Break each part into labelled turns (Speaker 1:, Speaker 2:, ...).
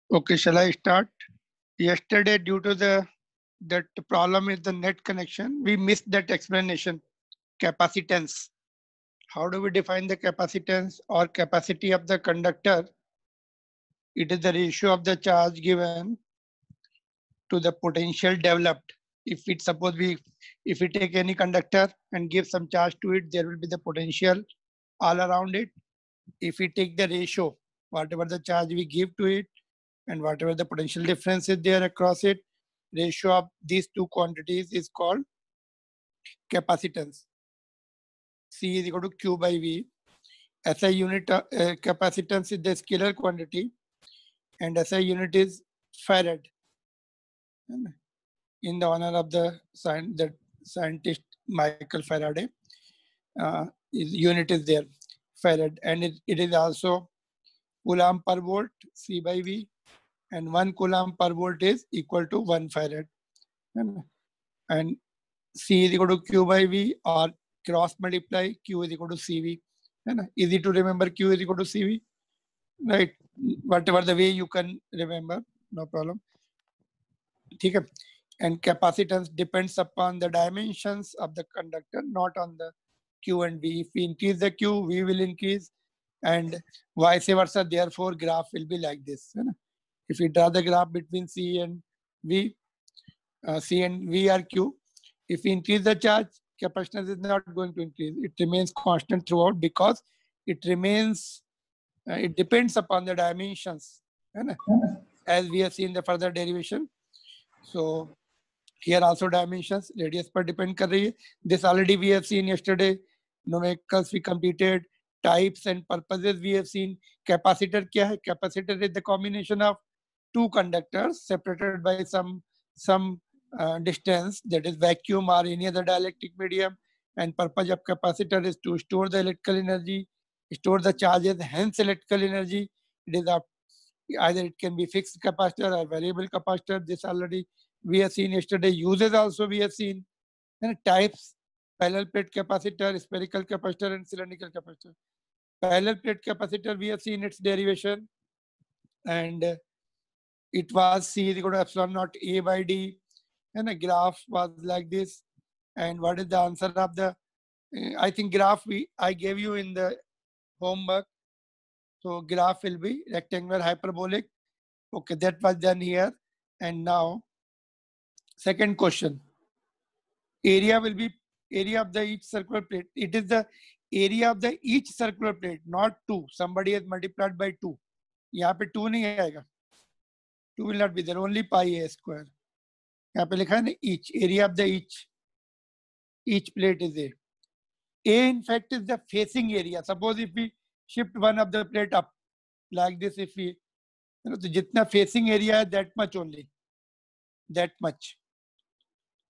Speaker 1: Okay, shall I start? Yesterday, due to that problem is the net connection, we missed that explanation. Capacitance. How do we define the capacitance or capacity of the conductor? It is the ratio of the charge given to the potential developed. If we take any conductor and give some charge to it, there will be the potential all around it. If we take the ratio, whatever the charge we give to it and whatever the potential difference is there across it, ratio of these two quantities is called capacitance. C is equal to Q by V. SI unit capacitance is the scalar quantity and SI unit is farad. In the honor of the scientist Michael Faraday, his unit is there, farad, and it is also coulomb per volt, C by V, and 1 coulomb per volt is equal to 1 farad. And C is equal to Q by V, or cross multiply Q is equal to CV. Easy to remember, Q is equal to CV, right? Whatever the way you can remember, no problem. Okay. And capacitance depends upon the dimensions of the conductor, not on the Q and V. If we increase the Q, V will increase, and vice versa. Therefore, graph will be like this. If we draw the graph between C and V, C and V are Q. If we increase the charge, capacitance is not going to increase. It remains constant throughout because it remains, it depends upon the dimensions, as we have seen the further derivation. So here also dimensions, radius per depend kar rahi hai. This already we have seen yesterday. Numericals we completed, types and purposes we have seen. Capacitor kya hai? Capacitor is the combination of two conductors separated by some distance, that is vacuum or any other dielectric medium. And purpose of capacitor is to store the electrical energy, store the charges, hence electrical energy. It is either it can be fixed capacitor or variable capacitor. This already we have seen yesterday. Uses also we have seen. And types: parallel plate capacitor, spherical capacitor, and cylindrical capacitor. Parallel plate capacitor, we have seen its derivation, and it was C is equal to epsilon naught A by D, and the graph was like this. And what is the answer of the? I think graph I gave you in the homework. So graph will be rectangular hyperbolic. Okay, that was done here. And now, second question. Area will be area of the each circular plate. It is the area of the each circular plate, not 2. Somebody has multiplied by 2. यहाँ पे 2 नहीं आएगा. 2 will not be there. Only pi a square. यहाँ पे लिखा है ना each. Area of the each plate is A. A in fact is the facing area. Suppose if we shift one of the plate up like this, if we, तो जितना facing area है, that much only. That much.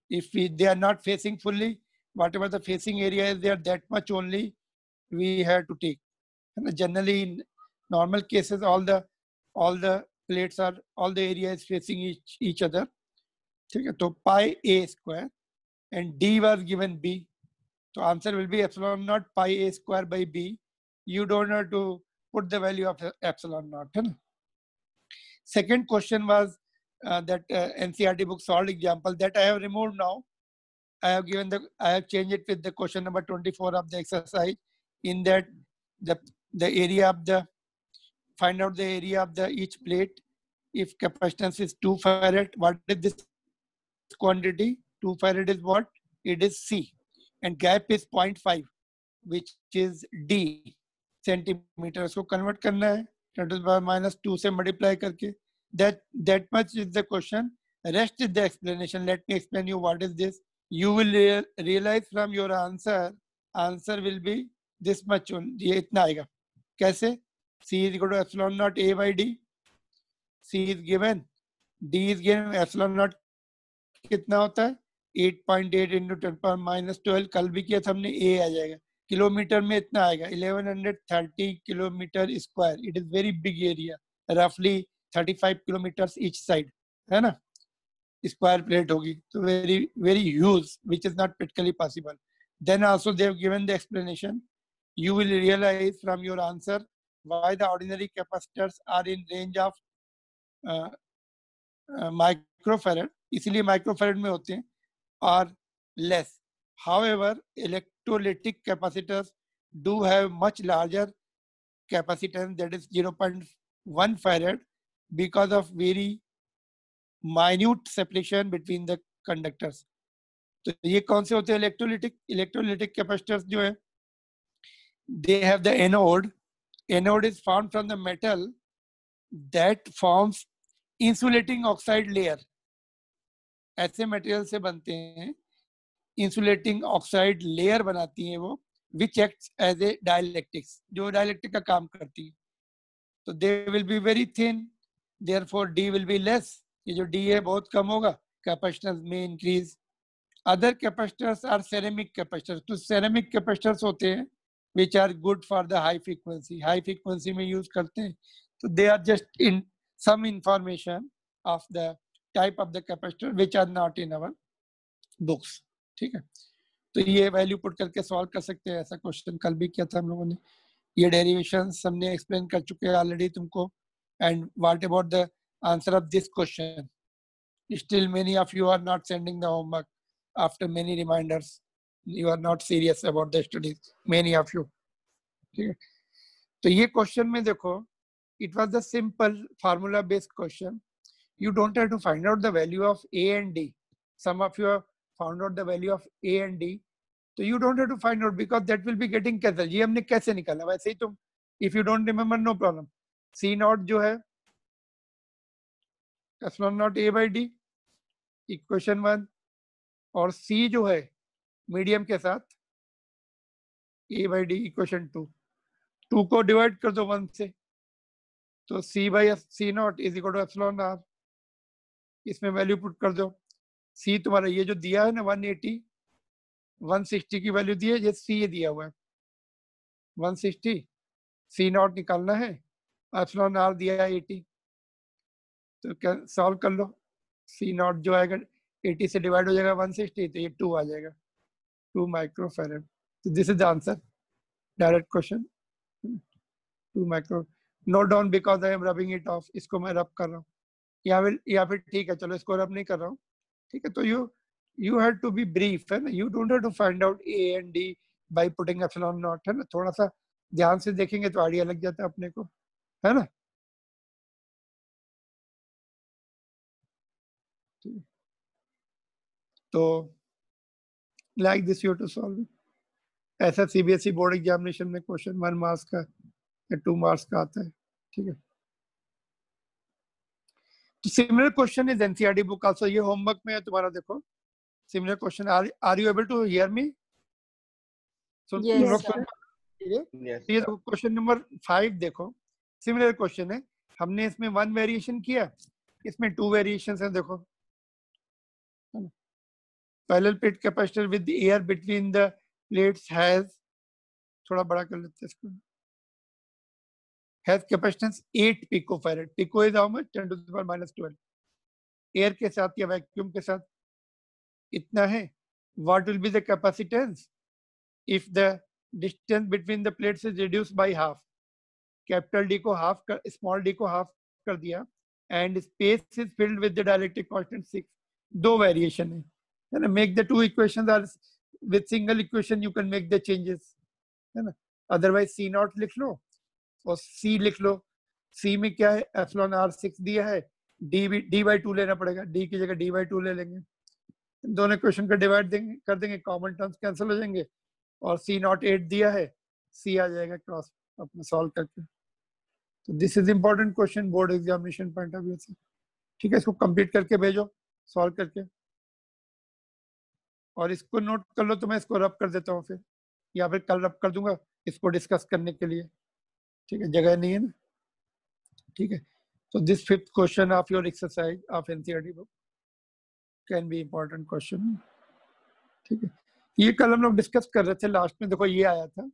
Speaker 1: If they are not facing fully, whatever the facing area is there, that much only we have to take. And generally, in normal cases, all the plates are, all the area is facing each other. Okay, so pi a square, and D was given B. So answer will be epsilon naught pi a square by B. You don't have to put the value of epsilon naught. Second question was that NCERT book solved example that I have removed now. I have changed it with the question number 24 of the exercise. In that, the area of the, find out the area of the each plate. If capacitance is 2 farad, what is this quantity? 2 farad is what? It is C. And gap is 0.5, which is D centimeter. So convert karna hai, 10 to the power minus 2 se multiply karke. That much is the question. Rest is the explanation. Let me explain you what is this. You will realize from your answer will be this much only. ये इतना आएगा. कैसे? C is equal to epsilon naught A by D. C is given. D is given. Epsilon naught कितना होता है? 8.8 into 10 power minus 12. कल भी किया था हमने. A आ जाएगा. किलोमीटर में इतना आएगा. 1130 kilometer square. It is very big area. Roughly 35 kilometers each side. है ना? Square plate hogi. So very huge, which is not practically possible. Then also they have given the explanation. You will realize from your answer why the ordinary capacitors are in range of microfarad, इसलिए microfarad में होते हैं, are less. However, electrolytic capacitors do have much larger capacitance, that is 0.1 farad, because of very minute separation between the conductors. तो ये कौन से होते हैं? इलेक्ट्रोलिटिक कैपेसिटर्स जो है, they have the anode. Anode is formed from the metal that forms insulating oxide layer. ऐसे material से बनते हैं, इंसुलेटिंग ऑक्साइड लेयर बनाती है वो, which acts as a dielectrics, जो डाइलेक्ट्रिक का काम करती है. तो they will be very thin, therefore D will be less. ये जो डी है बहुत कम होगा, कैपेसिटेंस में increase. Other capacitors are ceramic capacitors. तो सेरेमिक कैपेसिटर्स होते हैं which are good for the high frequency, high frequency में यूज करते हैं. तो दे are just in some information of the type of the capacitor which are not in our books. ठीक है, तो ये वैल्यू पुट करके सॉल्व कर सकते हैं. ऐसा क्वेश्चन कल भी किया था हम लोगों ने. ये डेरिवेशंस हमने एक्सप्लेन कर चुके हैं ऑलरेडी तुमको. And what about the answer of this question? Still many of you are not sending the homework after many reminders. You are not serious about the studies, many of you. ठीक है, तो ये question में देखो, it was the simple formula based question. You don't have to find out the value of A and D. Some of you have found out the value of A and D. So you don't have to find out because that will be getting cancelled. ये हमने कैसे निकाला? वैसे ही तुम, if you don't remember, no problem. C naught जो है epsilon naught A by D, equation 1, और C जो है मीडियम के साथ A by D, equation 2. 2 को डिवाइड कर दो 1 से, तो C by C naught is equal to epsilon R. इसमें वैल्यू पुट कर दो. सी तुम्हारा ये जो दिया है ना 180, 160 की वैल्यू दी है, ये सी ये दिया हुआ है 160. सी नॉट निकालना है, एप्सिलॉन आर दिया है 80. तो क्या सॉल्व कर लो. सी नॉट जो आएगा 80 से डिवाइड हो जाएगा 160, तो ये 2 आ जाएगा, 2 माइक्रोफैरड. तो this is the answer, direct question. 2 micro. Note down because I am rubbing it of. इसको मैं रब कर रहा हूँ, या फिर ठीक है चलो इसको रब नहीं कर रहा हूँ. ठीक है, तो you had to be brief है ना. You don't have to find out A and D by putting epsilon naught, है ना. थोड़ा सा ध्यान से देखेंगे तो आइडिया लग जाता है अपने को, है ना. तो like this you have to solve it. ऐसा CBSE बोर्ड एग्जामिनेशन में क्वेश्चन 1 मार्क्स का या 2 मार्क्स का आता है. ठीक है, तो similar question is NCERT book also. ये होमवर्क में है तुम्हारा. देखो similar question. Are you able to hear me?
Speaker 2: Yes, sir.
Speaker 1: ये क्वेश्चन नंबर 5 देखो, सिमिलर क्वेश्चन है. हमने इसमें 1 वेरिएशन किया, इसमें 2 वेरिएशंस हैं. देखो, parallel plate capacitor with air between the plates has, थोड़ा बड़ा कर लेते हैं इसको, has capacitance 8 picofarad. Pico is how much? 10 to the power -12. Air के साथ या वैक्यूम के साथ इतना है. What will be the capacitance if the distance between the plates is reduced by half. Capital D को हाफ कर, स्मॉल डी को हाफ कर दिया, and space is filled with the dielectric constant 6. 2 variation है ना. Make the 2 equations are with single equation you can make the changes, है ना. Otherwise C not लिख लो और सी लिख लो. सी में क्या है? एप्सिलॉन आर 6 दिया है, डी बाई 2 लेना पड़ेगा. डी की जगह डी बाई 2 ले लेंगे. दोनों इक्वेशन का डिवाइड कर देंगे, कॉमन टर्म्स कैंसिल हो जाएंगे, और सी नॉट 8 दिया है, सी आ जाएगा क्रॉस अपने सॉल्व करके. तो this is important question board examination point of view से. ठीक है, इसको कंप्लीट करके भेजो सॉल्व करके, और इसको नोट कर लो. तो मैं इसको रब कर देता हूँ फिर, या फिर कल रब कर दूंगा इसको डिस्कस करने के लिए. ठीक है, जगह नहीं है ना. ठीक है, so this 5th question of your exercise of NCERT book can be important question. ठीक है, ये कल हम लोग डिस्कस कर रहे थे लास्ट में. देखो ये आया था.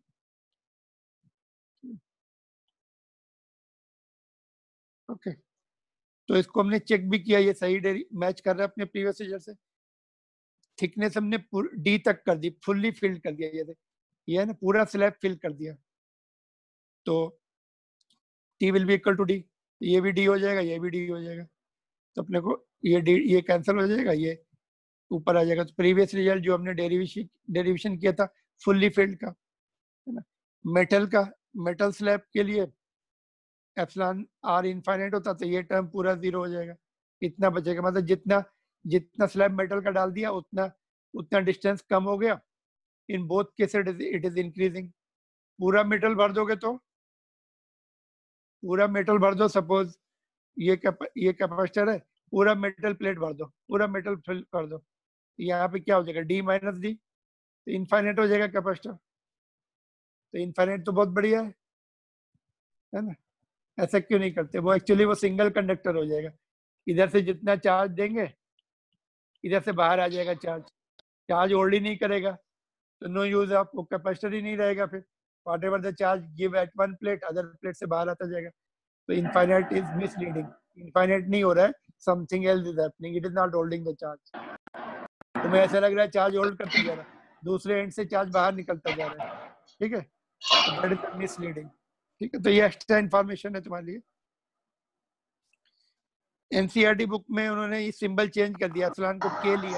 Speaker 1: ओके, तो इसको हमने चेक भी किया, ये सही मैच कर रहा है अपने प्रीवियस ईयर से. थिकनेस हमने डी तक कर दी, फुल्ली फिल कर दिया. ये है ना, पूरा स्लैब फिल कर दिया. तो T will be equal to D. ये भी डी हो जाएगा, ये भी डी हो जाएगा, तो अपने को ये कैंसिल हो जाएगा, ये ऊपर आ जाएगा। तो प्रीवियस रिजल्ट जो हमने डेरिवेशन किया था फुल्ली फिल्ड का, है ना, मेटल स्लैब के लिए एप्सिलॉन आर इनफाइनाइट होता तो ये टर्म पूरा 0 हो जाएगा। इतना बचेगा, मतलब जितना जितना स्लैब मेटल का डाल दिया उतना उतना डिस्टेंस कम हो गया। In both cases it is increasing. पूरा मेटल भर दोगे तो पूरा मेटल भर दो, सपोज ये कैपेसिटर है, पूरा मेटल प्लेट भर दो, पूरा मेटल फिल कर दो, यहाँ पे क्या हो जाएगा, डी माइनस डी, तो इनफाइनाइट हो जाएगा कैपेसिटर। तो इनफाइनाइट तो बहुत बढ़िया है ना। ऐसा क्यों नहीं करते, वो एक्चुअली वो सिंगल कंडक्टर हो जाएगा। इधर से जितना चार्ज देंगे इधर से बाहर आ जाएगा चार्ज, चार्ज होल्ड ही नहीं करेगा, तो नो यूज ऑफ, वो कैपेसिटर ही नहीं रहेगा फिर। What ever the charge give eight one plate, other plate से बाहर आता जाएगा। तो इनफाइनाइट इज मिसलीडिंग, इनफाइनाइट नहीं हो रहा है, something else is happening, it is not holding the charge. तुम्हें ऐसा लग रहा है चार्ज होल्ड करता जा रहा है, दूसरे एंड से चार्ज बाहर निकलता जा रहा है, ठीक है, तो दैट इज मिसलीडिंग। ठीक है, तो ये एक्स्ट्रा इंफॉर्मेशन है तुम्हारे लिए। एनसीईआरटी बुक में उन्होंने ये सिंबल चेंज कर दिया, एप्सिलॉन को के लिया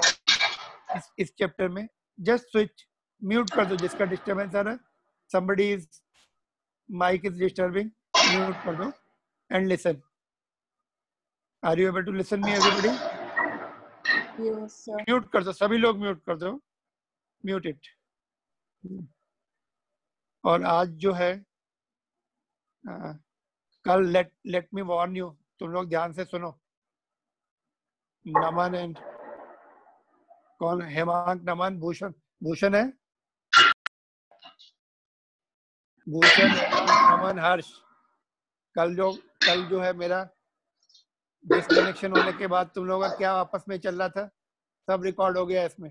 Speaker 1: इस चैप्टर में। जस्ट स्विच, म्यूट कर दो जिसका डिस्टरबेंस आ रहा है, somebody is mic is disturbing, mute कर दो and listen. Are you able to listen me everybody?
Speaker 2: Yes, sir.
Speaker 1: Mute कर दो, सभी लोग म्यूट कर दो, म्यूट इट। और आज जो है कल लेट मी वार्न यू, तुम लोग ध्यान से सुनो। नमन एंड कौन, हेमांक, नमन, भूषण है, भूषण, हेमांक, नमन, हर्ष। कल जो है मेरा डिसकनेक्शन होने के बाद तुम लोगों का क्या आपस में चल रहा था, सब रिकॉर्ड हो गया इसमें,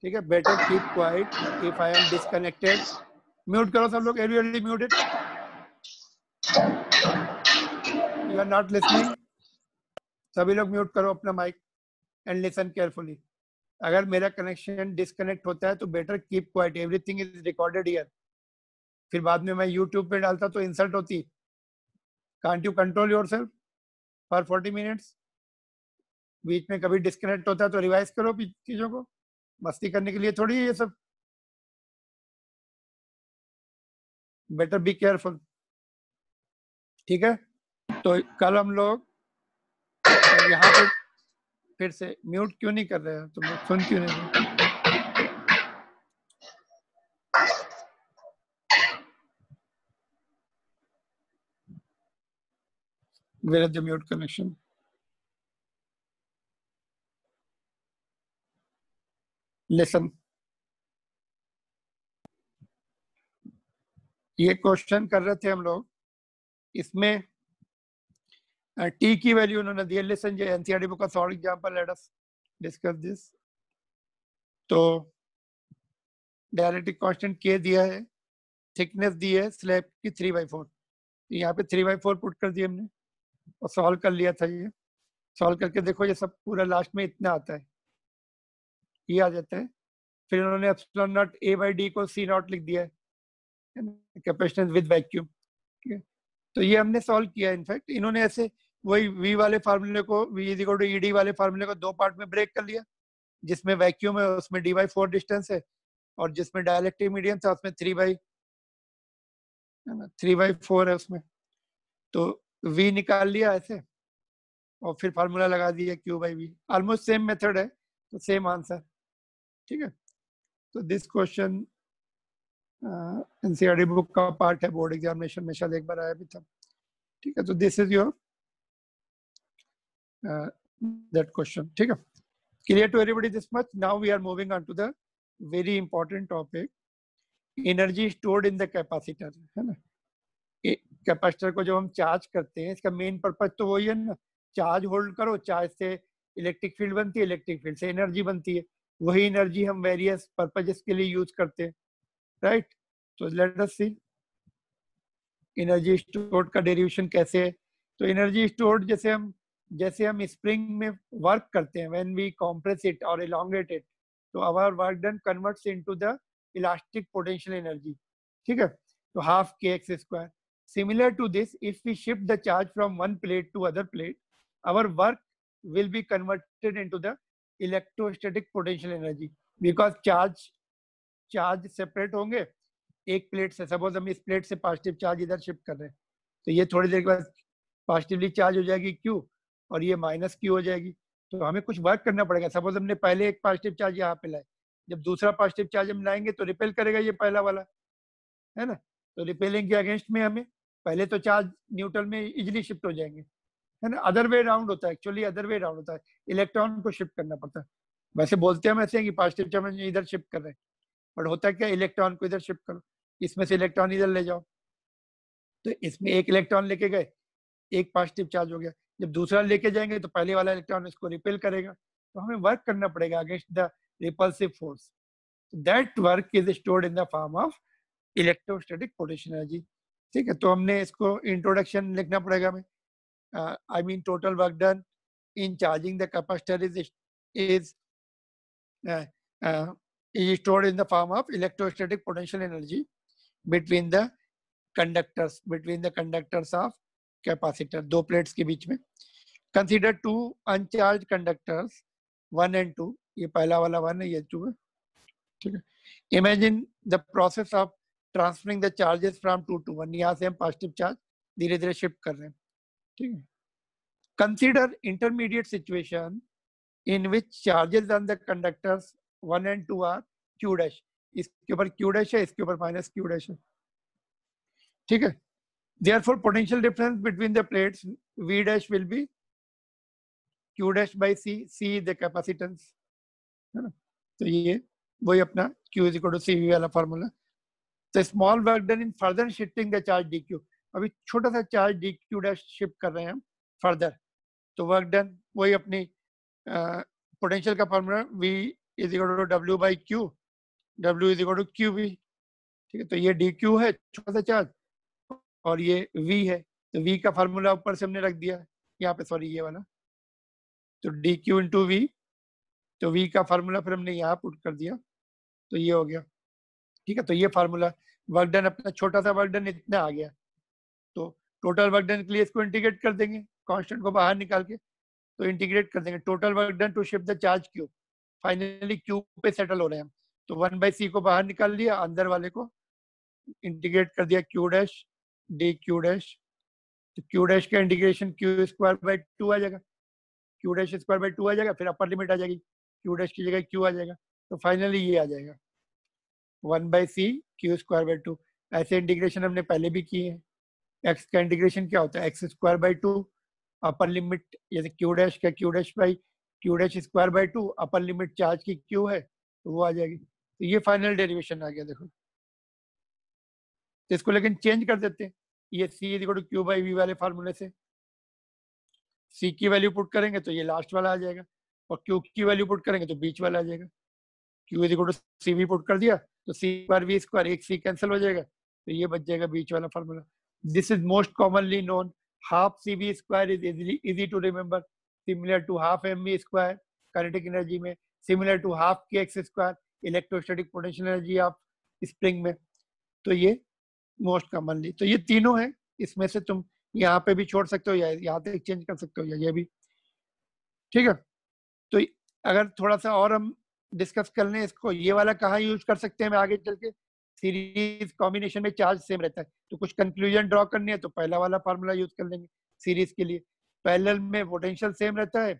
Speaker 1: ठीक है। Better keep quiet if I am disconnected. Mute करो सब लोग, everybody mute it, you are not listening. सभी लोग म्यूट करो अपना माइक एंड लिसन केयरफुली। अगर मेरा कनेक्शन डिसकनेक्ट होता है तो better keep quite, everything is recorded here. फिर बाद में मैं यूट्यूब पे डालता तो इंसल्ट होती। Can't you control yourself for 40 minutes? बीच में कभी डिस्कनेक्ट होता है तो रिवाइज करो चीजों को, मस्ती करने के लिए थोड़ी है ये सब। बेटर बी केयरफुल, ठीक है। तो कल हम लोग यहाँ पे फिर से म्यूट क्यों नहीं कर रहे हैं तुम लोग, सुन क्यों नहीं रहे? Where is the mute connection? Listen. ये क्वेश्चन कर रहे थे हम लोग, इसमें टी की वैल्यू उन्होंने दी है। लिसन, जो एनसीईआरटी बुक का solve example, let us discuss this. तो डायरेक्टिक कांस्टेंट के दिया है, थिकनेस दी है स्लैब की 3/4, यहाँ पे 3/4 पुट कर दिया हमने और सॉल्व कर लिया था। ये सॉल्व करके देखो, ये सब पूरा लास्ट में इतना आता है, ये आ जाता है। फिर उन्होंने एप्सिलॉन नॉट a/d को c0 लिख दिया है, कैपेसिटेंस विद वैक्यूम, ठीक है। तो ये हमने सॉल्व किया। इनफैक्ट इन्होंने ऐसे वही v वाले फार्मूले को, v = ed वाले फार्मूले को दो पार्ट में ब्रेक कर लिया, जिसमें वैक्यूम है उसमें d/4 डिस्टेंस है, और जिसमें डाइलेक्ट्रिक मीडियम था उसमें 3/4 है उसमें। तो v निकाल लिया ऐसे और फिर फार्मूला लगा दिया q/v। ऑलमोस्ट सेम मेथड है, तो सेम आंसर, ठीक है। तो दिस क्वेश्चन एनसीईआरटी बुक का पार्ट है, बोर्ड एग्जामिनेशन में शायद एक बार आया भी था, ठीक है। तो this is your that question, ठीक है। Clear to everybody this much? Now we are moving on to the very important topic, energy stored in the capacitor, है ना। कैपेसिटर को जब हम चार्ज करते हैं, इसका मेन पर्पज तो वही है ना, चार्ज होल्ड करो, चार्ज से इलेक्ट्रिक फील्ड बनती है, इलेक्ट्रिक फील्ड से एनर्जी बनती है। वही एनर्जी हम वेरियस पर्पजेस के लिए यूज करते हैं, राइट। तो लेट अस सी एनर्जी स्टोर्ड का डेरिवेशन कैसे है। तो एनर्जी स्टोर्ड जैसे हम स्प्रिंग में वर्क करते हैं, व्हेन वी कंप्रेस इट और एलोंगेट इट, तो our work done converts into the elastic potential energy, ठीक है। तो ½ kx²। Similar to this, if we shift the charge from one plate to other plate, our work will be converted into the electrostatic potential energy, because charge separate होंगे एक plate से. Suppose हम इस plate से positive charge इधर shift कर रहे हैं, तो ये थोड़ी देर के बाद पॉजिटिवली चार्ज हो जाएगी Q और ये माइनस Q हो जाएगी. तो हमें कुछ वर्क करना पड़ेगा. सपोज हमने पहले एक पॉजिटिव चार्ज यहाँ पे लाए, जब दूसरा पॉजिटिव चार्ज हम लाएंगे तो रिपेल करेगा ये पहला वाला, है ना. तो रिपेलिंग के अगेंस्ट में हमें पहले तो चार्ज न्यूट्रल में इजिली शिफ्ट हो जाएंगे, है ना. अदर वे राउंड होता है, एक्चुअली अदर वे राउंड होता है, इलेक्ट्रॉन को शिफ्ट करना पड़ता है. वैसे बोलते हैं हम ऐसे कि पॉजिटिव चार्ज इधर शिफ्ट कर रहे हैं, बट होता है क्या, इलेक्ट्रॉन को इधर शिफ्ट करो, इसमें से इलेक्ट्रॉन इधर ले जाओ. तो इसमें एक इलेक्ट्रॉन लेके गए, एक पॉजिटिव चार्ज हो गया. जब दूसरा लेके जाएंगे तो पहले वाला इलेक्ट्रॉन इसको रिपेल करेगा. तो हमें वर्क करना पड़ेगा against the repulsive force. That work is stored in the form of electrostatic potential energy. ठीक है. तो हमने इसको इंट्रोडक्शन लिखना पड़ेगा हमें. I mean total work done in charging the capacitor is stored in the form of electrostatic potential energy between the conductors of capacitor. दो plates के बीच में. Consider two uncharged conductors 1 and 2. ये पहला वाला 1 है, ये 2 है. ठीक है. Imagine the process of transferring the charges from 2 to 1. यहाँ से हम पॉजिटिव चार्ज धीरे धीरे शिफ्ट कर रहे हैं. ठीक है. Consider intermediate situation in which charges on the conductors 1 and 2 are Q dash. इसके ऊपर Q dash है, इसके ऊपर माइनस Q dash है. ठीक है. Therefore, potential difference between the plates V dash will be Q dash by C. C is the capacitance, है ना. तो ये वही अपना Q is equal to CV वाला फॉर्मूला. तो small work done in further shifting the charge dQ. अभी छोटा सा चार्ज dQ dash शिफ्ट कर रहे हैं हम फर्दर. तो वर्क डन वही अपनी पोटेंशियल का formula V is equal to W by Q. W is equal to QV. ठीक है. तो ये dQ है छोटा सा चार्ज, और ये V है. तो V का फॉर्मूला ऊपर से हमने रख दिया यहाँ पे, सॉरी ये वाला. तो dQ इंटू V. तो V का फॉर्मूला फिर हमने यहाँ पुट कर दिया, तो ये हो गया. ठीक है. तो ये फार्मूला वर्क डन अपना छोटा सा वर्क डन इतना आ गया. तो टोटल वर्क डन के लिए इसको इंटीग्रेट कर देंगे, कांस्टेंट को बाहर निकाल के. तो इंटीग्रेट कर देंगे total work done to shift the charge Q. Finally Q पे सेटल हो रहे हैं हम. तो 1/c को बाहर निकाल लिया, अंदर वाले को इंटीग्रेट कर दिया Q डैश dQ डैश. तो Q डैश का इंटीग्रेशन Q स्क्वायर बाई 2 आ जाएगा, Q डैश स्क्वायर बाई 2 आ जाएगा. फिर अपर लिमिट आ जाएगी, Q डैश की जगह Q आ जाएगा. तो फाइनली ये आ जाएगा 1/c Q स्क्वायर बाई 2. ऐसे इंटीग्रेशन हमने पहले भी किए हैं. x का इंटीग्रेशन क्या होता है, x square by 2. Upper limit जैसे Q डैश का Q dash by Q dash square by 2. Upper limit charge की Q है तो वो आ जाएगी. तो ये फाइनल डेरिवेशन आ गया. देखो, तो इसको लेकिन चेंज कर देते हैं. ये C is equal to Q by V वाले फार्मूले से C की वैल्यू पुट करेंगे तो ये लास्ट वाला आ जाएगा, और Q की वैल्यू पुट करेंगे तो बीच वाला आ जाएगा. Q is equal to CV put कर दिया तो C स्क्वायर V स्क्वायर, एक C कैंसिल हो जाएगा, तो ये बच जाएगा बीच वाला formula. This is most commonly known. Half CV square is easy to remember, similar to half mv square kinetic energy में, similar to half kx square electrostatic potential energy of spring में. तो ये most commonly. तो ये तीनों है, इसमें से तुम यहाँ पे भी छोड़ सकते हो या यहाँ तक चेंज कर सकते हो या ये भी. ठीक है. तो अगर थोड़ा सा और हम डिस्कस कर लें इसको, ये वाला कहाँ यूज कर सकते हैं मैं आगे चल के. सीरीज कॉम्बिनेशन में चार्ज सेम रहता है, तो कुछ कंक्लूजन ड्रॉ करनी है तो पहला वाला फार्मूला यूज कर लेंगे सीरीज के लिए. पैरेलल में पोटेंशियल सेम रहता है,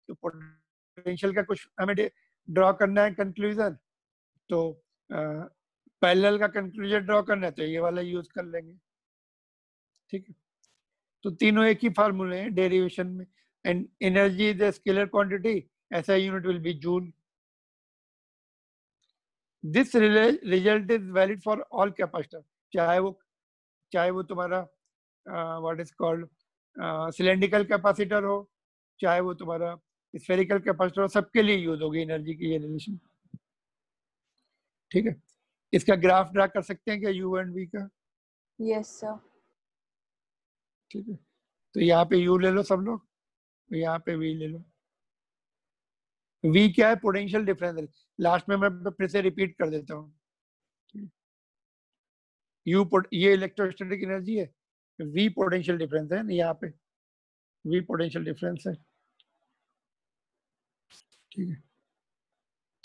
Speaker 1: तो पोटेंशियल का कुछ हमें ड्रॉ करना है कंक्लूजन, तो पैरेलल का कंक्लूजन ड्रॉ करना है तो ये वाला यूज कर लेंगे. ठीक है. तो तीनों एक ही फार्मूले हैं डेरिवेशन में. And energy is the scalar quantity, ऐसा unit will be joule. This result is valid for all capacitor, चाहे वो तुम्हारा what is called cylindrical capacitor हो, चाहे वो तुम्हारा spherical capacitor हो, सबके लिए यूज होगी एनर्जी की ये रिलेशन. ठीक है. इसका ग्राफ ड्रा कर सकते हैं क्या U एंड V का?
Speaker 2: Yes, sir.
Speaker 1: ठीक है. तो यहाँ पे U ले लो सब लोग, यहाँ पे V ले लो. V क्या है, पोटेंशियल डिफरेंस. लास्ट में मैं फिर से रिपीट कर देता हूँ. ये इलेक्ट्रोस्टैटिक एनर्जी है, V पोटेंशियल डिफरेंस है यहाँ पे, V पोटेंशियल डिफरेंस है, ठीक है।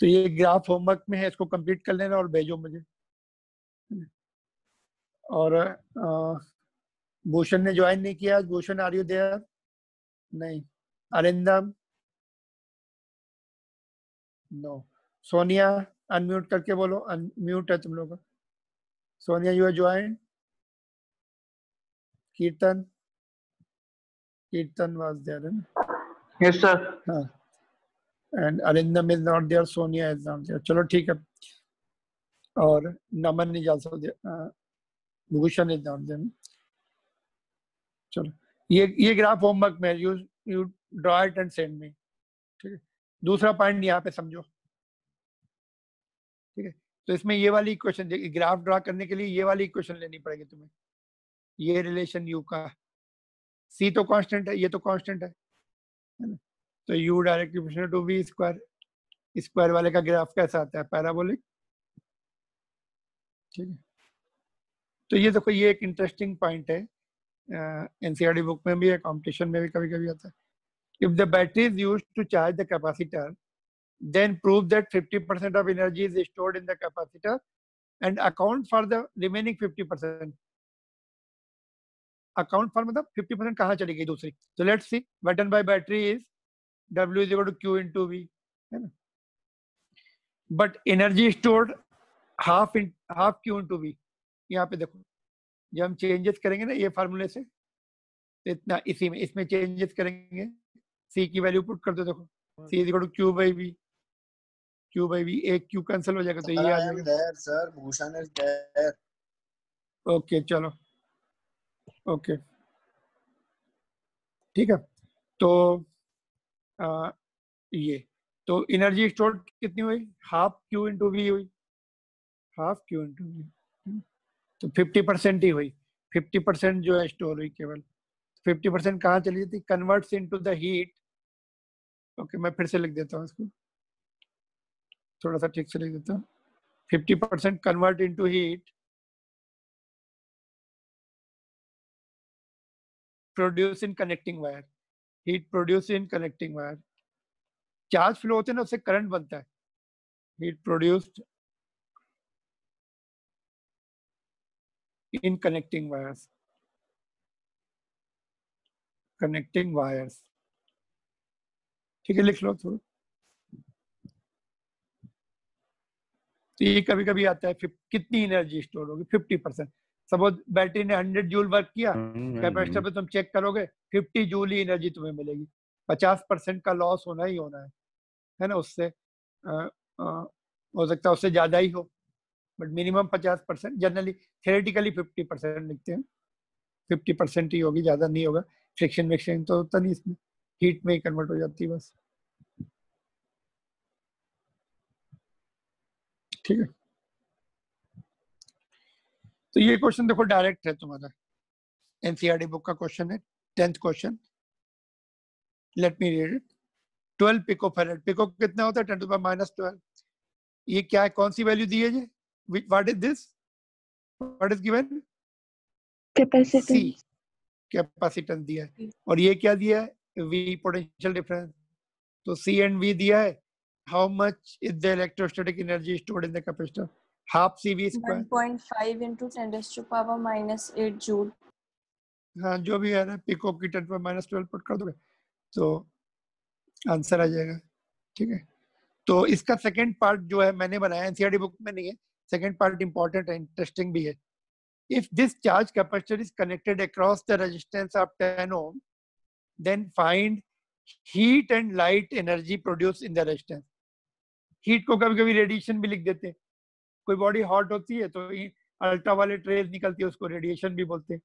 Speaker 1: तो ये ग्राफ होमवर्क में है, इसको कंप्लीट कर लेना और भेजो मुझे। और भूषण ने ज्वाइन नहीं किया, भूषण आर यू देयर? नहीं। अरिंदम? नो। सोनिया अनम्यूट करके बोलो, अनम्यूट है तुम लोग का। Sonia you are join? Kirtan? Kirtan was there?
Speaker 3: Yes sir.
Speaker 1: हाँ, and Arindam is not there, Sonia is not there. चलो ठीक है। और नमन नहीं जा सकते, भूषण इज नॉट देयर। चलो ये ग्राफ होमवर्क में, you draw it and send me, ठीक है। दूसरा पॉइंट यहाँ पे समझो, ठीक है। तो इसमें ये वाली इक्वेशन, ग्राफ ड्रॉ करने के लिए ये वाली इक्वेशन लेनी पड़ेगी तुम्हें, ये रिलेशन यू का, सी तो कांस्टेंट है, ये तो कांस्टेंट है ना। तो U directly proportional to V square, square वाले का ग्राफ कैसा आता है? पैराबोलिक, ठीक है। तो ये देखो, ये एक इंटरेस्टिंग पॉइंट है, एनसीईआरटी बुक में भी है, कॉम्पिटिशन में भी कभी कभी आता है। If the battery is used to charge the capacitor, then prove that 50% of energy is stored in the capacitor and account for the remaining 50%. account for मतलब 50% कहाँ चली गई दूसरी? So let's see, watt done by battery is W is equal to Q into V, है ना। But energy stored half Q into V। यहाँ पे देखो, जब हम चेंजेस करेंगे ना ये फार्मूले से, तो इतना इसी में, इसमें चेंजेस करेंगे, C की वैल्यू पुट कर दो, देखो C is equal to Q by V, Q by V, एक Q कैंसिल हो जाएगा तो ये आ जाएगा।
Speaker 3: Sir Bhushan is there.
Speaker 1: Okay चलो, ओके ठीक है। तो ये तो एनर्जी स्टोर कितनी हुई? हाफ Q इंटू वी हुई, हाफ Q इंटू वी, तो 50% ही हुई। 50% जो है स्टोर हुई केवल। 50% कहाँ चली जाती? Converts into the heat. Okay मैं फिर से लिख देता हूँ इसको, थोड़ा सा ठीक से लिख देता हूँ। 50% convert into heat produce in connecting wire, heat produce in connecting wire. Charge flow होते हैं ना, उससे करंट बनता है। Heat produced in connecting wires, connecting wires, ठीक है लिख लो थोड़ा। तो ये कभी कभी आता है, कितनी एनर्जी स्टोर होगी? 50%। सपोज बैटरी ने 100 जूल वर्क किया, कैपेसिटर पे तुम चेक करोगे 50 जूल ही एनर्जी तुम्हें मिलेगी। 50% का लॉस होना ही होना है ना। उससे हो सकता है उससे ज्यादा ही हो, बट मिनिमम 50%, जनरली थ्योरेटिकली 50% लिखते हैं। 50% ही होगी, ज्यादा नहीं होगा। फ्रिक्शन विक्शन तो होता नहीं इसमें, हीट में ही कन्वर्ट हो जाती है बस, ठीक है। तो ये क्वेश्चन देखो डायरेक्ट है तुम्हारा, एनसीईआरटी बुक का क्वेश्चन है, 10th question. Let me read it. 12 pico farad, pico कितना होता है? 10⁻⁻12। ये क्या है, कौन सी वैल्यू दी है जी? What is this? What is given?
Speaker 2: Capacitance.
Speaker 1: Capacitance दिया है। और ये क्या दिया है? V potential difference. तो सी एंड वी दिया है। How much is the electrostatic energy stored in the capacitor? Half CV square,
Speaker 2: 1.5 into 10⁻⁻8 joule.
Speaker 1: हाँ जो भी है ना, पिको की 10⁻12 पुट कर दोगे तो आंसर आ जाएगा, ठीक है। तो इसका सेकंड पार्ट जो है मैंने बनाया, एनसीईआरटी बुक में नहीं है। सेकंड पार्ट इंपॉर्टेंट है, इंटरेस्टिंग भी है। If this charge capacitor is connected across the resistance of 10 ohm, then find heat and light energy produced in the resistance. Heat को कभी कभी रेडिएशन भी लिख देते हैं। कोई बॉडी हॉट होती है तो अल्ट्रा वायलेट रेज निकलती है, उसको रेडिएशन भी बोलते हैं।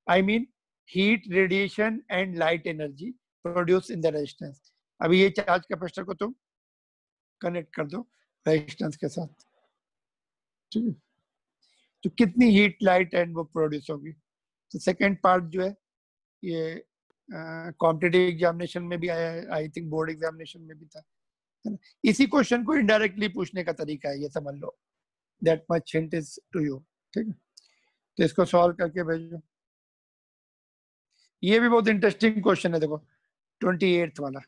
Speaker 1: I mean heat, radiation and light energy produce in the resistance. अभी ये चार्ज कैपेसिटर को तुम कनेक्ट कर दो रेजिस्टेंस के साथ, ठीक है। तो कितनी हीट, लाइट एंड वो प्रोड्यूस होगी? तो सेकेंड पार्ट जो है ये कॉम्पिटिटिव एग्जामिनेशन में भी आया है, आई थिंक बोर्ड एग्जामिनेशन में भी था, है ना। इसी क्वेश्चन को इनडायरेक्टली पूछने का तरीका है, ये समझ लो। That much hint is to you, ठीक है। तो इसको सॉल्व करके भेजो। ये भी बहुत इंटरेस्टिंग क्वेश्चन है, देखो 28th वाला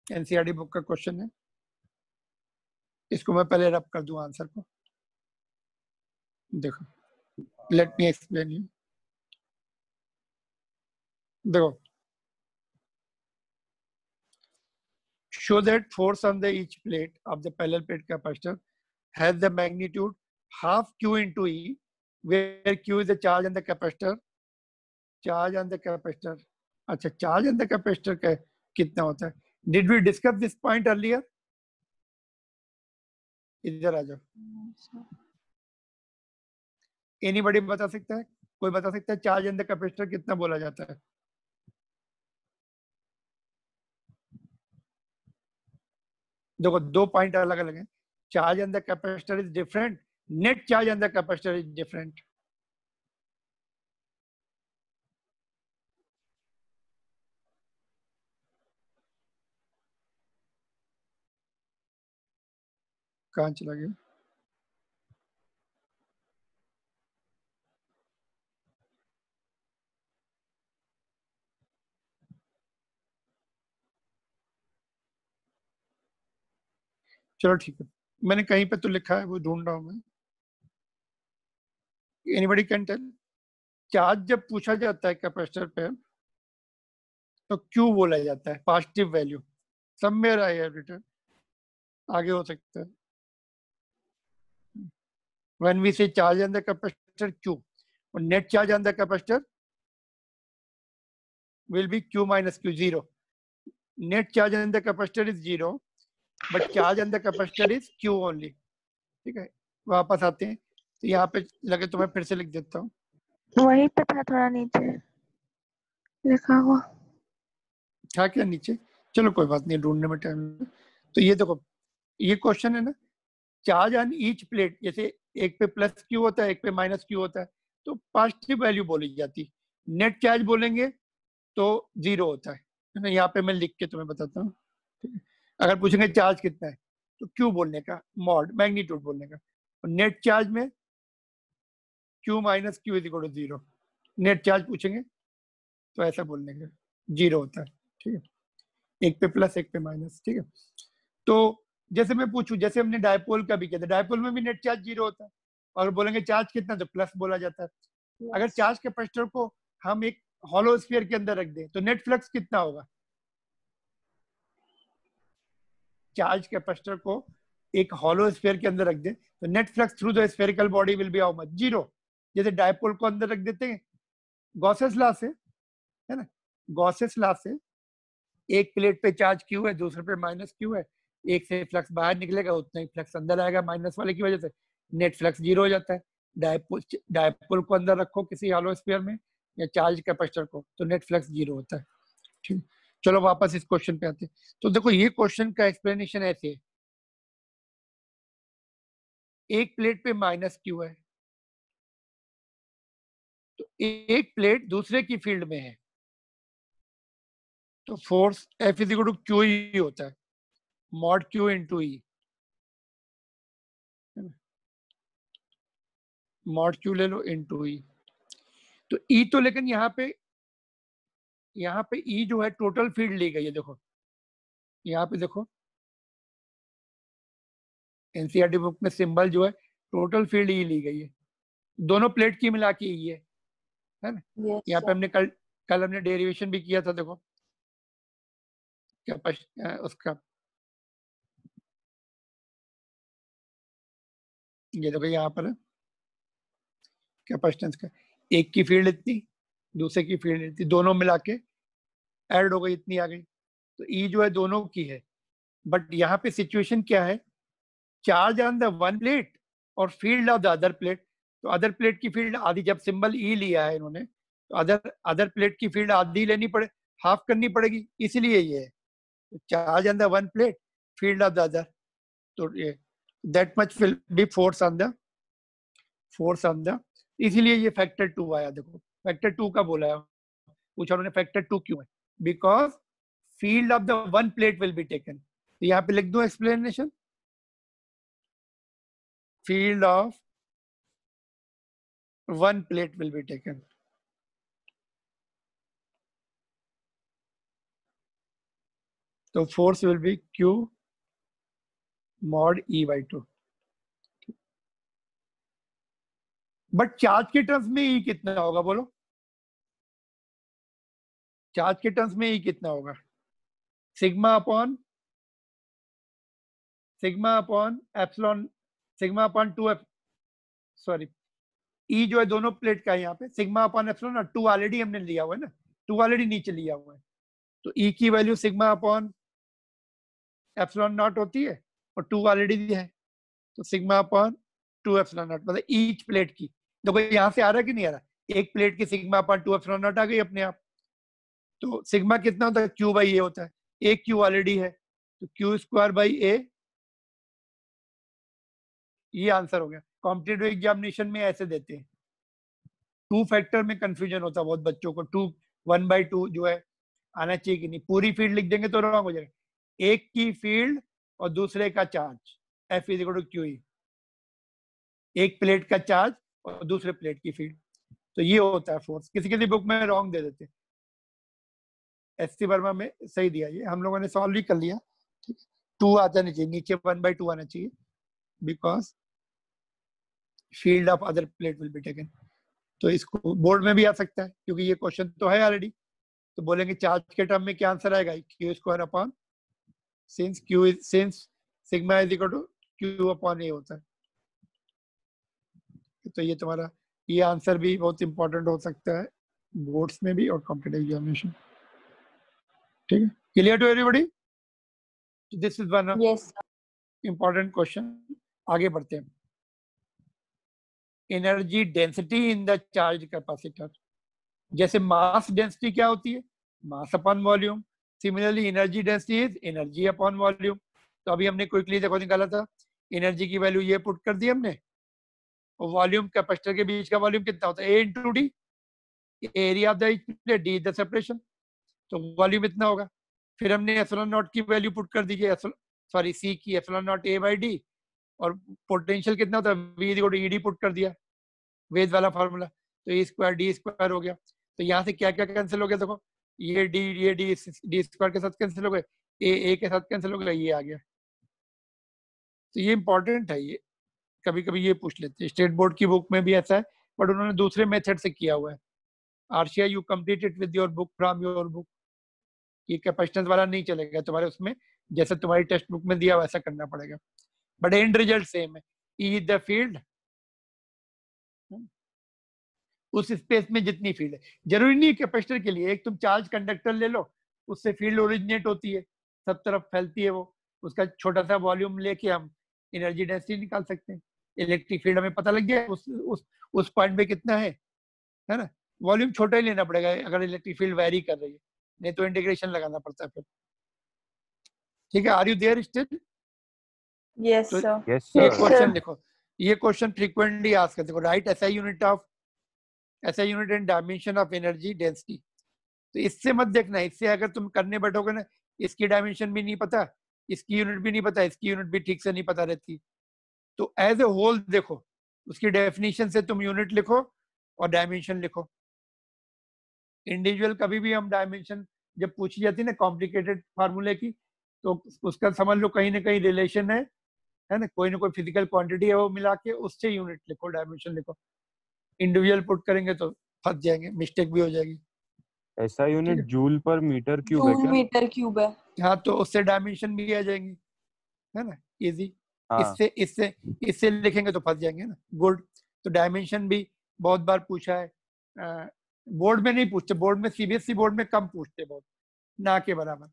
Speaker 1: एनसीईआरटी बुक का क्वेश्चन है। इसको मैं पहले रब कर दूं आंसर को। देखो, लेट मी एक्सप्लेन यू। देखो, show that force on the each plate of the parallel plate capacitor has the magnitude half q into E, where q is the charge on the capacitor. Charge on the capacitor. अच्छा, charge on the capacitor का कितना होता है? Did we discuss this point earlier? इधर आ जाओ। Anybody बता सकता है? कोई बता सकता है charge on the capacitor कितना बोला जाता है? देखो, दो पॉइंट अलग अलग हैं। Charge on the capacitor is different, net charge on the capacitor is different. कहाँ चला गया? चलो ठीक है, मैंने कहीं पे तो लिखा है, वो ढूंढ रहा हूं मैं। Anybody can tell? चार्ज जब पूछा जाता है कैपेसिटर पे तो क्यू बोला जाता है, positive value. Somewhere I have written, आगे हो सकता है। When we say charge on the capacitor Q, और net charge on the capacitor will be q minus q, 0. Net charge on the capacitor is 0, but charge on the capacitor is q only. ठीक है, वापस आते हैं। तो यहाँ पे लगे तो मैं फिर से लिख देता हूँ।
Speaker 2: वहीं पे था, थोड़ा नीचे लिखा हुआ
Speaker 1: था क्या नीचे? चलो कोई बात नहीं, ढूंढने में टाइम। तो ये देखो, ये क्वेश्चन है ना, चार्ज ऑन ईच प्लेट, जैसे एक पे प्लस क्यू होता है, एक पे माइनस क्यू होता है, तो पॉजिटिव वैल्यू बोली जाती। नेट चार्ज बोलेंगे तो 0 होता है ना। यहाँ पे मैं लिख के तुम्हें बताता हूँ। अगर पूछेंगे चार्ज कितना है, तो क्यू बोलने का, मॉड मैग्नीट्यूड बोलने का। और नेट चार्ज में Q minus Q is equal to 0। Net charge पूछेंगे तो ऐसा बोलने का, 0 होता है। ठीक है, एक पे प्लस एक पे माइनस। ठीक है, तो जैसे मैं पूछूं, जैसे हमने डायपोल का भी किया था, डायपोल में भी नेट चार्ज 0 होता है। और बोलेंगे चार्ज कितना, तो प्लस बोला जाता है। अगर चार्ज कैपेसिटर को हम एक हॉलो स्फीयर के अंदर रख दें तो नेट फ्लक्स कितना होगा? चार्ज कैपेसिटर को एक हॉलो स्फीयर के अंदर रख दें तो net flux through the spherical body will be how much? 0। जैसे डायपोल को अंदर रख देते हैं गॉसेस लॉ से, है ना, गॉसेस लॉ से एक प्लेट पे चार्ज क्यू है, दूसरे पे माइनस क्यू है, एक से फ्लक्स बाहर निकलेगा उतना ही फ्लक्स अंदर आएगा माइनस वाले की वजह से, नेट फ्लक्स 0 हो जाता है। डायपोल को अंदर रखो किसी हॉलो स्फीयर में या चार्ज कैपेसिटर को, तो नेट फ्लक्स 0 होता है। ठीक, चलो वापस इस क्वेश्चन पे आते हैं। तो देखो, ये क्वेश्चन का एक्सप्लेनेशन ऐसे है, एक प्लेट पे माइनस क्यू है, तो एक प्लेट दूसरे की फील्ड में है, तो force F is equal to Q ही होता है, mod Q into E. Mod Q ले लो इंटू ई। तो ई तो, लेकिन यहाँ पे ई जो है टोटल फील्ड ली गई है। देखो यहाँ पे देखो, एनसीईआरटी बुक में सिंबल जो है टोटल फील्ड ई ली गई है, दोनों प्लेट की मिला के ई है ना। यहाँ पे हमने कल हमने डेरिवेशन भी किया था। देखो क्या उसका, ये देखो यहाँ पर कैपेसिटेंस का, एक की फील्ड इतनी, दूसरे की फील्ड इतनी, दोनों मिला के ऐड हो गई, इतनी आ गई। तो ई जो है दोनों की है, बट यहाँ पे सिचुएशन क्या है, charge on the one plate और field of the other plate. तो अदर प्लेट की फील्ड आधी, जब सिंबल ई लिया है इन्होंने, तो अदर प्लेट की फील्ड आधी लेनी पड़े, हाफ करनी पड़ेगी, इसलिए ये है charge on the one plate, field of the other. तो ये that much will be force on the, इसीलिए ये फैक्टर 2 आया। देखो फैक्टर 2 का बोला है, पूछा उन्होंने फैक्टर 2 क्यों है, because field of the one plate will be taken. तो यहाँ पे लिख दो explanation, field of one plate will be taken. So force will be Q mod E by 2. But charge के टर्म्स में E कितना होगा बोलो? चार्ज के टर्म्स में E कितना होगा? Sigma upon epsilon, sigma upon 2 sorry E जो है दोनों प्लेट का है यहाँ पे, सिग्मा अपॉन एप्सिलॉन और 2 ऑलरेडी हमने लिया हुआ है ना, 2 ऑलरेडी नीचे लिया हुआ है, तो E की value sigma upon epsilon not होती है और 2 ऑलरेडी दिया है, तो सिग्मा अपॉन 2 एप्सिलॉन नॉट, मतलब ईच प्लेट की। देखो यहाँ से आ रहा है कि नहीं आ रहा, एक प्लेट की सिग्मा अपॉन 2 एप्सिलॉन नॉट आ गई अपने आप। तो सिग्मा कितना होता है? क्यू बाई ए होता है, एक क्यू ऑलरेडी है, तो क्यू स्क्वायर बाई ए, ये आंसर हो गया। कॉम्पिटिटिव एग्जामिनेशन में ऐसे देते हैं, 2 फैक्टर में कंफ्यूजन होता है बहुत बच्चों को, 1/2 जो है आना चाहिए कि नहीं, पूरी फील्ड लिख देंगे तो रॉन्ग हो जाएगा, एक की फील्ड और दूसरे का charge, F is equal to Q E, एक प्लेट का चार्ज और दूसरे प्लेट की फील्ड, तो ये होता है फोर्स। किसी किसी बुक में रॉन्ग दे देते, SC वर्मा में सही दिया, ये हम लोगों ने सॉल्व भी कर लिया, ठीक है। 2 आता नहीं चाहिए, नीचे 1/2 आना चाहिए, because field of other plate will be taken. तो इसको बोर्ड में भी आ सकता है क्योंकि ये क्वेश्चन तो है ऑलरेडी, तो बोलेंगे चार्ज के टर्म में क्या आंसर आएगा? Q square upon since sigma is equal to Q upon A होता है। तो ये तुम्हारा ये आंसर भी बहुत इंपॉर्टेंट हो सकता है बोर्ड्स में भी और कॉम्पिटिटिव एग्जामिनेशन, ठीक है। Clear to everybody? This is one important question. आगे बढ़ते हैं। Energy density in the charge capacitor, जैसे मास डेंसिटी क्या होती है? Mass upon volume. Similarly energy density is energy upon volume. तो अभी हमने क्विकली देखो निकाला था, एनर्जी की वैल्यू ये पुट कर दी हमने, और वॉल्यूम कैपेसिटर के बीच का वॉल्यूम कितना होता है? A into D, area of the each plate, D the separation, तो वॉल्यूम इतना होगा। फिर हमने एप्सिलॉन नॉट की वैल्यू पुट कर दी, सॉरी सी की, epsilon naught A by D, और पोटेंशियल कितना होता है? V is equal to E D put कर दिया, वेज वाला फार्मूला, तो ए स्क्वायर डी स्क्वायर हो गया। तो यहाँ से क्या क्या कैंसिल हो गया? देखो ये डी स्क्वायर के साथ कैंसिल हो गए, ए के साथ कैंसिल हो गया, ये आ गया। तो ये इंपॉर्टेंट है, ये कभी कभी ये पूछ लेते हैं, स्टेट बोर्ड की बुक में भी ऐसा है, बट उन्होंने दूसरे मेथड से किया हुआ है। RCI you complete it with your book, from your book, ये कैपेसिटेंस वाला नहीं चलेगा तुम्हारे उसमें, जैसे तुम्हारी टेक्स्ट बुक में दिया वैसा करना पड़ेगा, बट एंड रिजल्ट सेम है। ई द फील्ड, उस स्पेस में जितनी फील्ड है, जरूरी नहीं है कैपेसिटर के लिए, एक तुम चार्ज कंडक्टर ले लो, उससे फील्ड ओरिजिनेट होती है, सब तरफ फैलती है वो, उसका छोटा सा वॉल्यूम लेके हम एनर्जी डेंसिटी निकाल सकते हैं। इलेक्ट्रिक फील्ड हमें पता लग गया उस पॉइंट पे कितना है ना, वॉल्यूम छोटा ही लेना पड़ेगा अगर इलेक्ट्रिक फील्ड वेरी कर रही है, नहीं तो इंटीग्रेशन लगाना पड़ता है फिर, ठीक है। Are you there still?
Speaker 2: Yes sir.
Speaker 4: Yes
Speaker 1: ये
Speaker 4: सर।
Speaker 1: क्वेश्चन देखो, ये क्वेश्चन फ्रीक्वेंटली आस्क करते, देखो right SI unit and dimension of energy density. तो इससे मत देखना, इससे अगर तुम करने बैठोगे ना, इसकी डायमेंशन भी नहीं पता, इसकी यूनिट भी नहीं पता, इसकी यूनिट भी ठीक से नहीं पता रहती, तो एज ए होल देखो, उसकी डेफिनेशन से तुम यूनिट लिखो और डायमेंशन लिखो। इंडिविजुअल कभी भी हम डायमेंशन जब पूछी जाती है ना कॉम्प्लिकेटेड फार्मूले की, तो उसका समझ लो कहीं ना कहीं रिलेशन है ना, कोई फिजिकल क्वांटिटी है वो मिला के उससे यूनिट लिखो, डायमेंशन लिखो। इंडिविजुअल पुट करेंगे तो फंस जाएंगे, मिस्टेक भी हो जाएगी।
Speaker 4: ऐसा unit joule per metre cube है क्या?
Speaker 2: मीटर क्यूब है।
Speaker 1: हाँ, तो उससे डायमेंशन भी आ जाएंगी, है ना, इजी।
Speaker 4: हाँ।
Speaker 1: इससे लिखेंगे तो फंस जाएंगे ना। गुड। तो डायमेंशन भी बहुत बार पूछा है, बोर्ड में नहीं पूछते, बोर्ड में सीबीएसई बोर्ड में कम पूछते, बहुत ना के बराबर,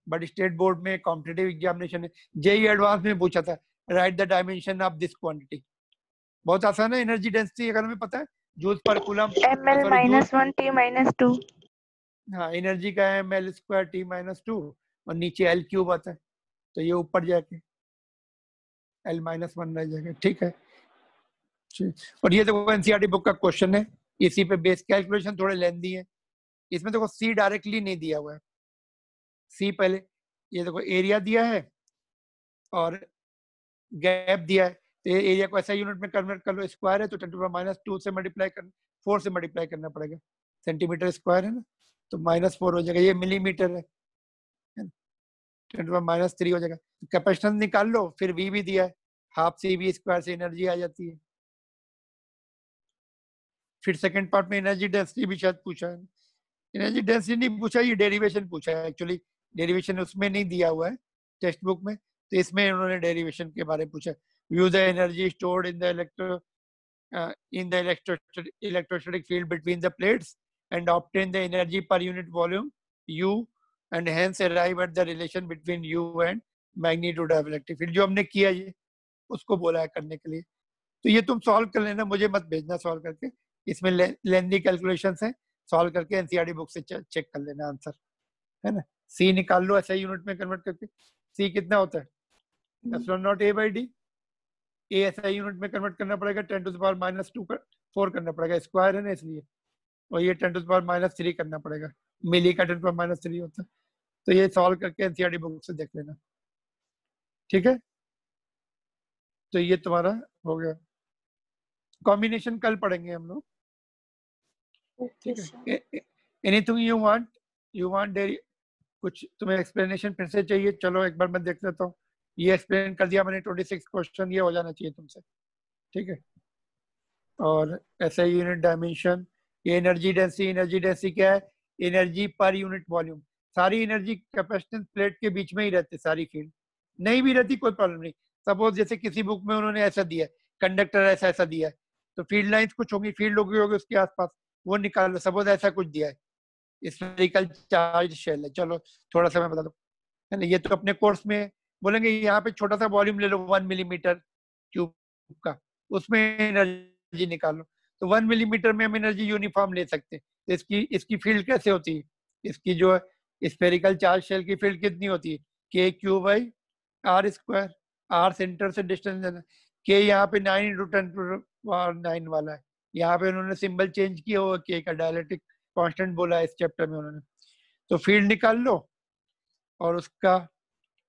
Speaker 1: बट स्टेट बोर्ड में कॉम्पिटिटिव एग्जामिनेशन में जेई एडवांस में पूछा था, right the dimension of this quantity. बहुत आसान है, एनर्जी डेंसिटी अगर हमें पता है, joules per coulomb,
Speaker 2: ml-1 t-2।
Speaker 1: हाँ, एनर्जी का है ml स्क्वायर t-2 और नीचे L क्यूब आता है, तो ये ऊपर जाके L-1 रह जाएगा, ठीक है। और ये देखो एनसीईआरटी बुक का क्वेश्चन है, इसी पे बेस, कैलकुलेशन थोड़े लेंथी है, इसमें देखो सी डायरेक्टली नहीं दिया हुआ है, सी पहले ये देखो एरिया दिया है और गैप दिया है, तो एरिया को ऐसा यूनिट में कन्वर्ट कर लो, स्क्वायर है तो 10⁻² से मल्टीप्लाई कर 4 से मल्टीप्लाई करना पड़ेगा, सेंटीमीटर स्क्वायर है ना, तो -4 हो जाएगा, ये मिलीमीटर है, 10⁻³ हो जाएगा। कैपेसिटेंस निकाल लो, फिर V भी दिया है, हाफ CV² से एनर्जी आ जाती है। फिर सेकंड पार्ट में एनर्जी डेंसिटी भी शायद पूछा है, एनर्जी डेंसिटी नहीं पूछा, ये डेरिवेशन पूछा है एक्चुअली, डेरिवेशन उसमें नहीं दिया हुआ है टेक्स्ट बुक में, तो इसमें उन्होंने डेरिवेशन के बारे में पूछा। View the energy stored in the electrostatic field between the plates and obtain the energy per unit volume U, and hence arrive at the relation between U and magnitude of electric field। जो हमने किया ये उसको बोला है करने के लिए, तो ये तुम सॉल्व कर लेना, मुझे मत भेजना सॉल्व करके, इसमें लेंथी कैलकुलेशंस है, सॉल्व करके एनसीईआरटी बुक से चेक कर लेना आंसर, है ना। सी निकाल लो ऐसा यूनिट में कन्वर्ट करके, सी कितना होता है ε0 a/d, ए ऐसा यूनिट में कन्वर्ट करना पड़ेगा 10⁻² कर 4 करना पड़ेगा, स्क्वायर है ना इसलिए, और ये 10⁻³ करना पड़ेगा, मिली का 10⁻³ होता है। तो ये सॉल्व करके एनसीईआरटी बुक से देख लेना, ठीक है। तो ये तुम्हारा हो गया, कॉम्बिनेशन कल पढ़ेंगे हम लोग, ठीक है। एनीथिंग यू वांट देयर, कुछ तुम्हें एक्सप्लेनेशन फिर से चाहिए? चलो एक बार मैं देख लेता हूँ, ये एक्सप्लेन कर दिया मैंने, 26 क्वेश्चन ये हो जाना चाहिए तुमसे, ठीक है। और ऐसा यूनिट डायमेंशन, ये एनर्जी डेंसिटी क्या है? Energy per unit volume. सारी एनर्जी कैपेसिटेंस प्लेट के बीच में ही रहती, सारी फील्ड नहीं भी रहती कोई प्रॉब्लम नहीं। सपोज जैसे किसी बुक में उन्होंने ऐसा दिया है, कंडक्टर ऐसा दिया है, तो फील्ड लाइंस कुछ होंगी, फील्ड होगी उसके आसपास, वो निकाल लो। सपोज ऐसा कुछ दिया है, स्फेरिकल चार्ज शेल है, चलो थोड़ा सा मैं बता दूं, है ना, ये तो अपने कोर्स में बोलेंगे, यहाँ पे छोटा सा वॉल्यूम ले लो 1 मिलीमीटर क्यूब का, उसमें एनर्जी निकालो, तो 1 मिलीमीटर में हम एनर्जी यूनिफॉर्म ले सकते हैं। तो इसकी फील्ड कैसे होती है? इसकी जो स्फेरिकल चार्ज शेल की फील्ड कितनी होती है? K/r², r सेंटर से डिस्टेंस देना, K यहाँ पे 9 × 10⁹ वाला है, यहाँ पे उन्होंने सिंबल चेंज किया हुआ, K का डायलेक्ट्रिक कांस्टेंट बोला है इस चैप्टर में उन्होंने। तो फील्ड निकाल लो और उसका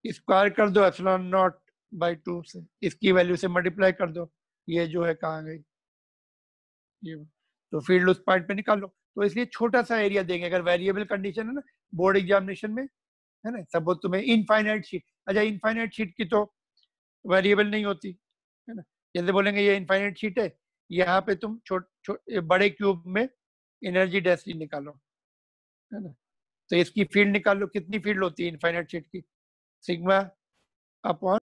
Speaker 1: स्क्वायर कर दो ε0/2 से, इसकी वैल्यू से मल्टीप्लाई कर दो, ये जो है कहाँ गई ये, तो फील्ड उस पॉइंट पे निकाल लो। तो इसलिए छोटा सा एरिया देंगे, अगर वेरिएबल कंडीशन है ना बोर्ड एग्जामिनेशन में, है ना, सपोज तुम्हें इनफाइनाइट शीट, अच्छा इनफाइनाइट शीट की तो वेरिएबल नहीं होती, है ना, जैसे बोलेंगे ये इनफाइनाइट शीट है, यहाँ पे तुम बड़े क्यूब में एनर्जी डेंसिटी निकालो, है ना, तो इसकी फील्ड निकाल लो, कितनी फील्ड होती है इनफाइनाइट शीट की? Sigma upon